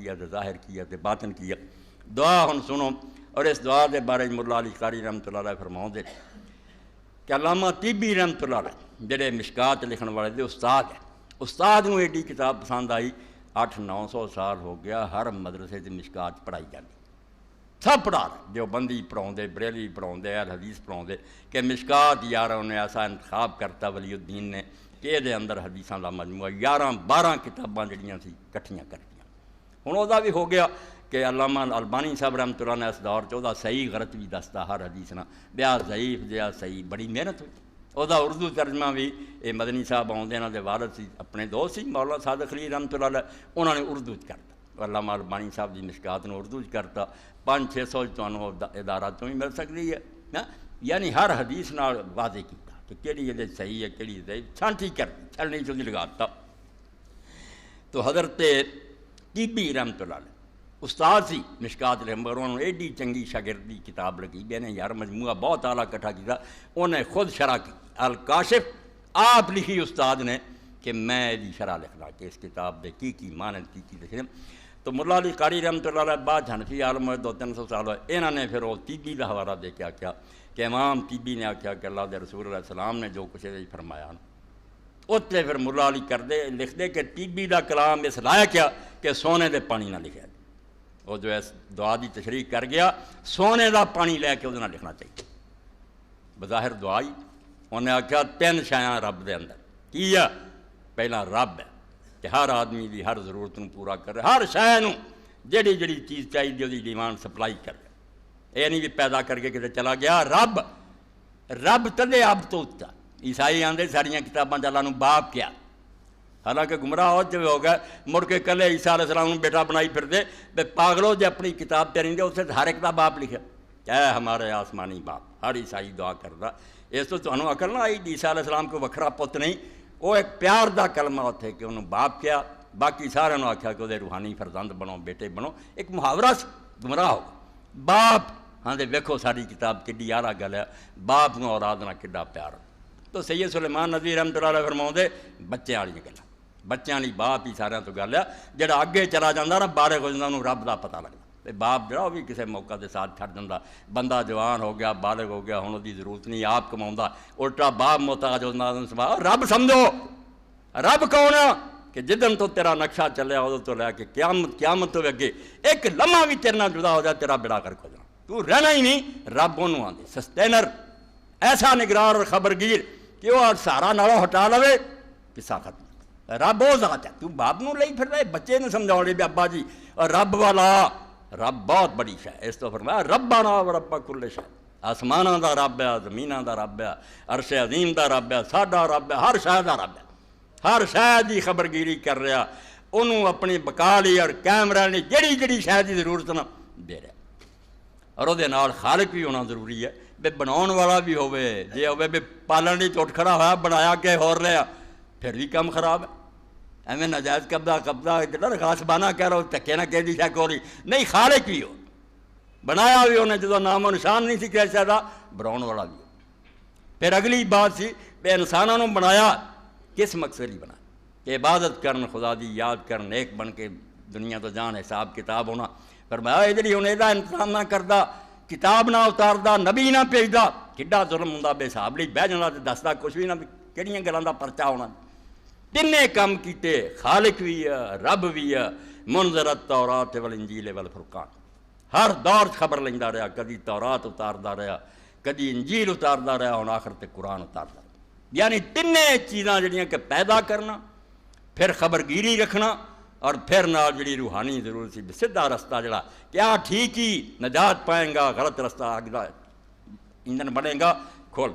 کیا تے ظاہر کیا تے باطن کیا۔ دعا ہن سنو، اور اس دعا دے بارے مولا علی قاری رحمۃ اللہ علیہ فرماؤں دے کہ علامہ طبی رحمۃ اللہ علیہ جڑے مشکات لکھن والے دے استاد ہے، استاد نوں ایڈی کتاب پسند آئی، 800-900 سال ہو گیا ہر مدرسے تے مشکات پڑھائی جاتی، سب پڑھا رہے، دیوبندی پڑھاؤندے، بریلوی پڑھاؤندے، اہل حدیث پڑھاؤندے کہ مشکات یار انہیں ایسا انتخاب کرتا ولی الدین نے کہ یہ دے اندر حدیثاں دا مجموعہ 11-12 کتاباں جڑیاں سی کٹھیاں کر دیا۔ ہن وہ بھی ہو گیا کہ علامہ البانی صاحب رحمۃ اللہ نے اس دور چ صحیح غلط بھی دستا ہر حدیث نہ بیا ضعیف دیا صحیح، بڑی محنت ہوئی۔ وہ اردو ترجمہ بھی یہ مدنی صاحب آؤندے انہاں دے والد سی، اپنے دوست سی مولانا صادق علی رحمۃ اللہ علیہ، انہوں نے اردو کرتا، علامہ البانی صاحب دی مشکات نے اردو کرتا، 500-600 تمہیں ادارہ تو ہی مل سکتی ہے، یعنی ہر حدیث نال واضح کیتا کہ کہڑی یہ صحیح ہے کہڑی ضعیف، چھانٹی کر دی، چھلنی چوندی لگاتا۔ تو حضرت طبی رحمۃ اللہ علیہ استاد سی مشکات لے، مگر انہوں نے ایڈی چنگی شاگردی کتاب لگی بھی نے یار مجموعہ بہت اعلیٰ کٹھا کیا، انہیں خود شرح کی الکاشف آپ لکھی استاد نے کہ میں یہ شرح لکھنا کہ اس کتاب دے کی مانند کی لکھے۔ تو مولا علی قاری رحمۃ اللہ علیہ بعد حنفی عالم ہوئے 200-300 سال ہوئے، انہوں نے پھر وہ طبی کا حوالہ دے کے آکھیا کہ امام طبی نے آکھیا کہ اللہ دے رسول علیہ السلام نے جو کچھ فرمایا اتنے پھر مولا علی کر دے لکھ دے کہ طبی دا کلام اس لائق کیا کہ سونے دے پانی نہ لکھے، وہ جو ہے دعا دی تشریح کر گیا سونے دا پانی لے کے وہ لکھنا چاہیے، بظاہر دعائی انہیں آکھیا 3 شایاں رب دے اندر کی ہے، پہلا رب ہے کہ ہر آدمی دی ہر ضرورت نوں پورا کرے، ہر شے نوں جڑی جڑی چیز چاہیے وہ ڈیمانڈ سپلائی کرے، یہ نہیں بھی پیدا کر کے کتے چلا گیا، رب تلے اب تو اچا۔ عیسائی آندے ساریاں کتاباں اللہ نوں باپ کیا، حالانکہ گمراہ ہو جو ہو گئے، مڑ کے کلے عیسیٰ علیہ السلام نوں بیٹا بنائی پھر دے بے پاگلو جو اپنی کتاب تے رہندے اسے ہر ایک دا باپ لکھا، اے ہمارے آسمانی باپ، ہر عیسائی دعا کردا، اس تو تانوں عقل نہ آئی، عیسیٰ علیہ السلام کو وکھرا پت نہیں، وہ ایک پیار دا کلمہ ہوتے کہ انہوں باپ کیا، باقی سارے نے آکھیا کہ وہ روحانی فرزند بنو، بیٹے بنو، ایک محاورہ سے گمراہ ہو باپ۔ ہاں دے ویکھو ساری کتاب کڈی آلہ گل ہے، باپ نوں اولاد نال کڈا پیار۔ تو سید سلیمان نظیر رحمۃ اللہ علیہ فرماؤندے بچے والی گل، بچیاں لی باپ ہی سارے تو گل ہے، جڑا اگے چلا جاتا نا بالغ ہو جاتا انہوں رب دا پتہ لگتا، باپ جڑا وہ بھی کسی موقع دے ساتھ چھڈ جاتا، بندہ جوان ہو گیا بالغ ہو گیا ہن وہ ضرورت نہیں آپ کماؤندا، الٹا باپ محتاج ہونا، رب سمجھو رب کون ہے کہ جدن تو تیرا نقشہ چلیا ادو تو لے کے قیامت تو اگے ایک لمحہ بھی تیرے نال جدا ہو جائے تیرا بیڑا کر ہو جانا، تو رہنا ہی نہیں، رب انہوں آندے سسٹینر، ایسا نگران اور خبرگیر کہ وہ سارا نالوں ہٹا لوے پسا ختم۔ رب وہ ذات ہے، تو باپ نو لئی پھر رہے بچے نو سمجھاؤ بھی ابا جی، اور رب والا رب بہت بڑی شے، اس تو فرمایا ربنا و رب کل شے، آسماناں دا رب ہے، زمیناں دا رب ہے، عرش عظیم دا رب ہے، ساڈا رب ہے، ہر شے دا رب ہے، ہر شے دی خبرگیری کر رہا، انہوں اپنی بقا لی اور قائم رہنے جڑی جڑی شے دی ضرورت نہ دے رہا، اور وہ نال خالق بھی ہونا ضروری ہے، بے بناؤن والا بھی ہوئے، جے ہوئے بے پالن دی چوٹ کھڑا ہوا بنایا کہ ہور رہا پھر بھی کم خراب ہے، ایویں ناجائز قبضہ غاصبانہ کہہ رہا ہو تکے نہ کہہ دی شاہ کوری نہیں، خالق بھی ہو، بنایا بھی انہیں جدو نام و نشان نہیں سی کہہ سکتا، بناؤن والا بھی ہو۔ پھر اگلی بات سی بے انسانوں نے بنایا کس مقصد ہی بنایا کہ عبادت کرن، خدا دی یاد کرن، ایک بن کے دنیا تو جان حساب کتاب ہونا، فرمایا ادھر ہی انہیں دا انتظام نہ کردا، کتاب نہ اتاردا، نبی نہ بھیجدا، کڈا ظلم ہوندا، بے حساب لی بہ جانا تے دسدا کچھ بھی نہ، کہڑیاں گلاں دا پرچہ ہونا، تینے کام کیتے، خالق بھی ہے، رب بھی ہے، منذر التورات والانجیل والفرقان، ہر دور خبر لیندا رہا، کدی تورات اتاردا رہا، کدی انجیل اتاردا رہا، ہن آخر تے قرآن اتاردا رہا، یعنی تینے چیزاں جڑیاں کہ پیدا کرنا، پھر خبرگیری رکھنا، اور پھر نال جڑی روحانی ضرورت سی سیدھا رستہ جڑا کیا ٹھیک ہی نجات پائیں گا، غلط رستہ اگلا ایندھن بنے گا کھول